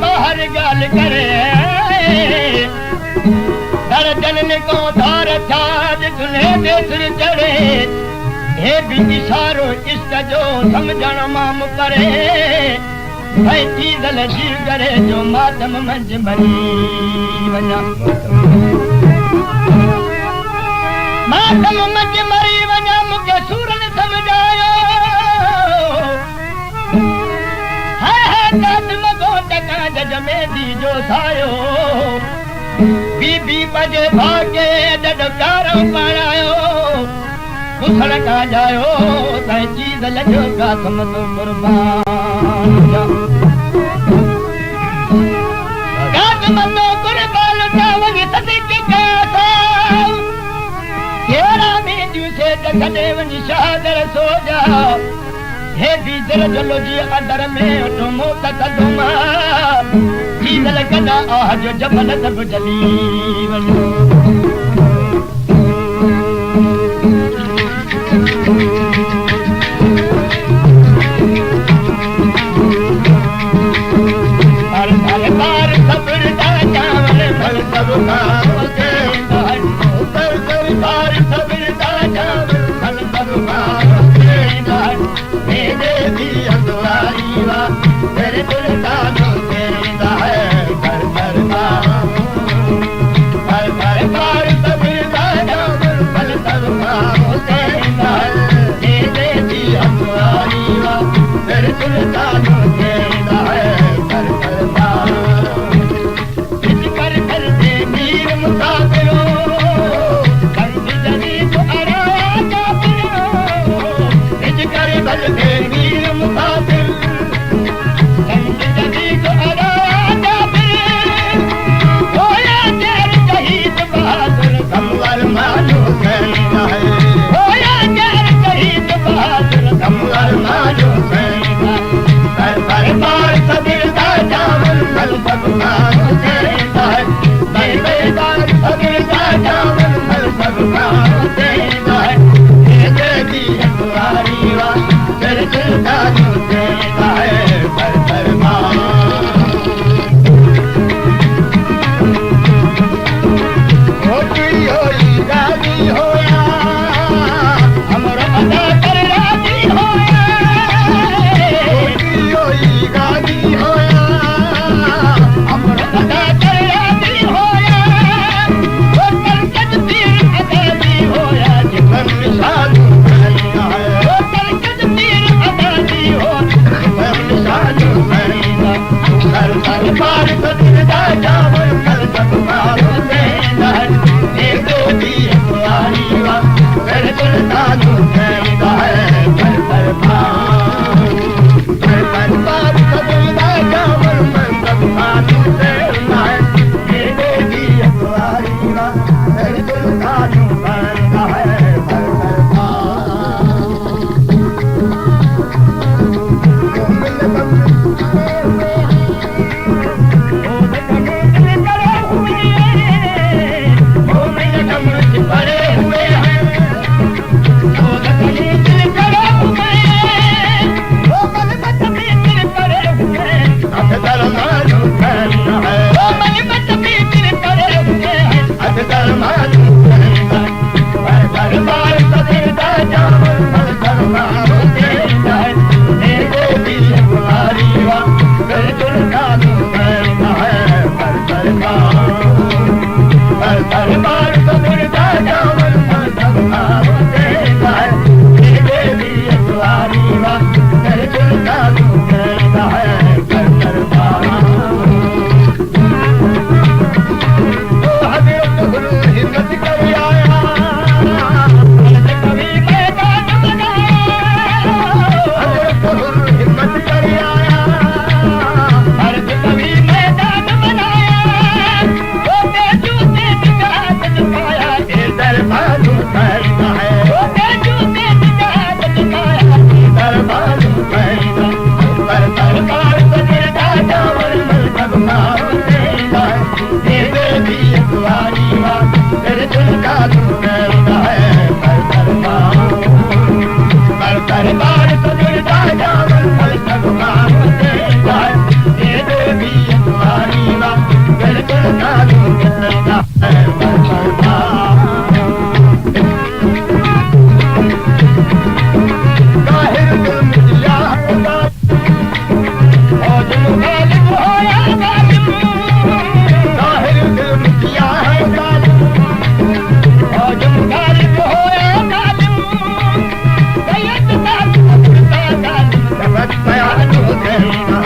बाहर गाल करे दर जनने को धार छाज दुल्हे दे सिर चढ़े हे भी इशारो इश्क जो समझण माम करे भाई चीज लजी करे जो मातम मंझ मरी वञा मातम मंझ मरी वञा मूंखे सूरन समझायो जमेदी जो सायो बीबी बजे भागे डडकारो पायो कुसड़ का जायो तै चीज लजो का समत कुर्बान गात मनो कुर्बान का वगी सदिक का तेरा में जुसे जगने वनी शादर सो जा हे बीजर जलो जी अदर में तो मोत कदमा जीदल कदा आज जबल सब जली वनो बार सब्र दा चावल फल सब खाओ के बार सब्र दा चावल फल सब खाओ के मेरे भी अगवाई वा तेरे दिल का जो तेरा है कर कर कहना